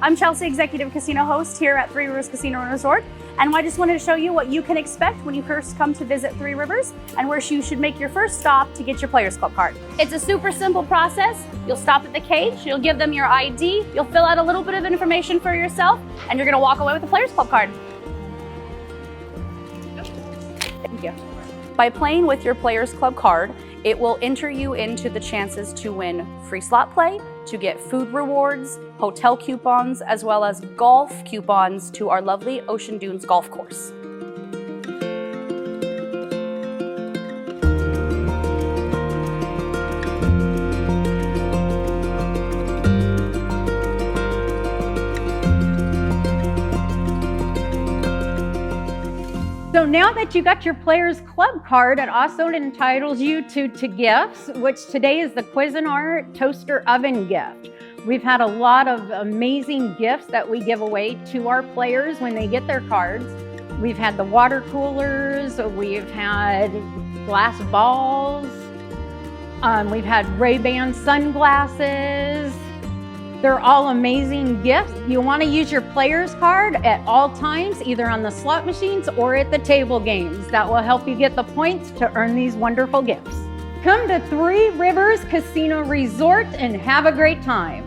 I'm Chelsea, Executive Casino Host here at Three Rivers Casino and Resort, and I just wanted to show you what you can expect when you first come to visit Three Rivers and where you should make your first stop to get your Players Club card. It's a super simple process. You'll stop at the cage, you'll give them your ID, you'll fill out a little bit of information for yourself, and you're gonna walk away with a Players Club card. Thank you. By playing with your Players Club card, it will enter you into the chances to win free slot play, to get food rewards, hotel coupons, as well as golf coupons to our lovely Ocean Dunes golf course. So now that you got your Players Club card, it also entitles you to gifts, which today is the Cuisinart Toaster Oven gift. We've had a lot of amazing gifts that we give away to our players when they get their cards. We've had the water coolers, we've had glass balls, we've had Ray-Ban sunglasses. They're all amazing gifts. You want to use your player's card at all times, either on the slot machines or at the table games. That will help you get the points to earn these wonderful gifts. Come to Three Rivers Casino Resort and have a great time.